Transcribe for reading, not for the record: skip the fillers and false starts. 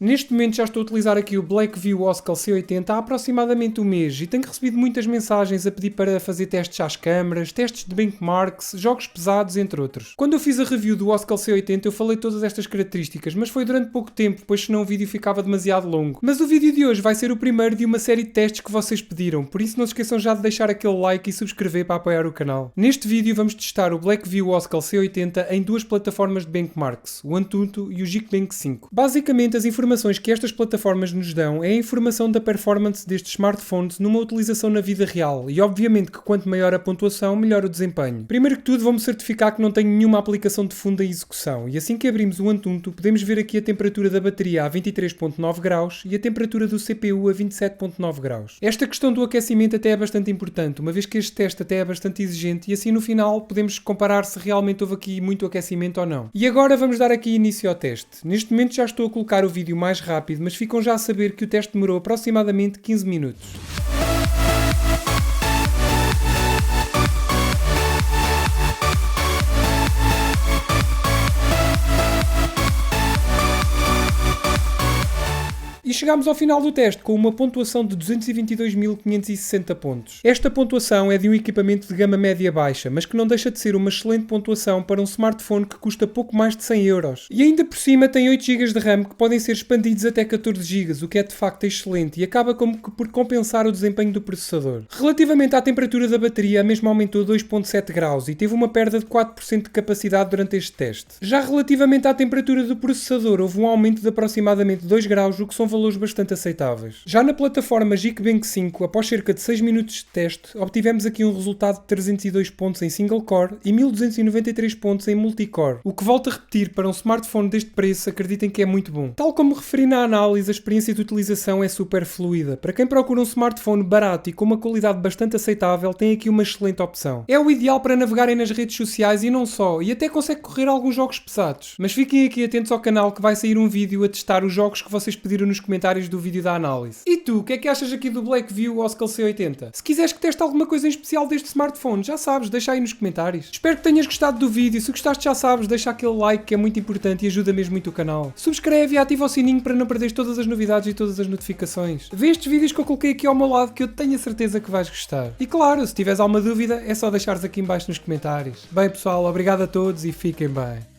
Neste momento já estou a utilizar aqui o Blackview Oscal C80 há aproximadamente um mês e tenho recebido muitas mensagens a pedir para fazer testes às câmaras, testes de benchmarks, jogos pesados, entre outros. Quando eu fiz a review do Oscal C80 eu falei todas estas características, mas foi durante pouco tempo, pois senão o vídeo ficava demasiado longo. Mas o vídeo de hoje vai ser o primeiro de uma série de testes que vocês pediram, por isso não se esqueçam já de deixar aquele like e subscrever para apoiar o canal. Neste vídeo vamos testar o Blackview Oscal C80 em duas plataformas de benchmarks, o Antutu e o Geekbench 5. Basicamente as informações que estas plataformas nos dão é a informação da performance destes smartphones numa utilização na vida real e obviamente que quanto maior a pontuação, melhor o desempenho. Primeiro que tudo vamos certificar que não tenho nenhuma aplicação de fundo em execução e assim que abrimos o Antutu podemos ver aqui a temperatura da bateria a 23.9 graus e a temperatura do CPU a 27.9 graus. Esta questão do aquecimento até é bastante importante, uma vez que este teste até é bastante exigente e assim no final podemos comparar se realmente houve aqui muito aquecimento ou não. E agora vamos dar aqui início ao teste. Neste momento já estou a colocar o vídeo mais rápido, mas ficam já a saber que o teste demorou aproximadamente 15 minutos. E chegámos ao final do teste com uma pontuação de 222.560 pontos. Esta pontuação é de um equipamento de gama média-baixa, mas que não deixa de ser uma excelente pontuação para um smartphone que custa pouco mais de 100 euros. E ainda por cima tem 8 GB de RAM que podem ser expandidos até 14 GB, o que é de facto excelente e acaba como que por compensar o desempenho do processador. Relativamente à temperatura da bateria, a mesma aumentou 2.7 graus e teve uma perda de 4% de capacidade durante este teste. Já relativamente à temperatura do processador, houve um aumento de aproximadamente 2 graus, o que são valores bastante aceitáveis. Já na plataforma Geekbench 5, após cerca de 6 minutos de teste, obtivemos aqui um resultado de 302 pontos em single core e 1293 pontos em multicore, o que volto a repetir, para um smartphone deste preço, acreditem que é muito bom. Tal como referi na análise, a experiência de utilização é super fluida. Para quem procura um smartphone barato e com uma qualidade bastante aceitável, tem aqui uma excelente opção. É o ideal para navegarem nas redes sociais e não só, e até consegue correr alguns jogos pesados. Mas fiquem aqui atentos ao canal que vai sair um vídeo a testar os jogos que vocês pediram nos comentários do vídeo da análise. E tu, o que é que achas aqui do Blackview Oscal C80? Se quiseres que teste alguma coisa em especial deste smartphone, já sabes, deixa aí nos comentários. Espero que tenhas gostado do vídeo, se gostaste já sabes, deixa aquele like que é muito importante e ajuda mesmo muito o canal. Subscreve e ativa o sininho para não perderes todas as novidades e todas as notificações. Vê estes vídeos que eu coloquei aqui ao meu lado que eu tenho a certeza que vais gostar. E claro, se tiveres alguma dúvida é só deixares aqui em baixo nos comentários. Bem pessoal, obrigado a todos e fiquem bem.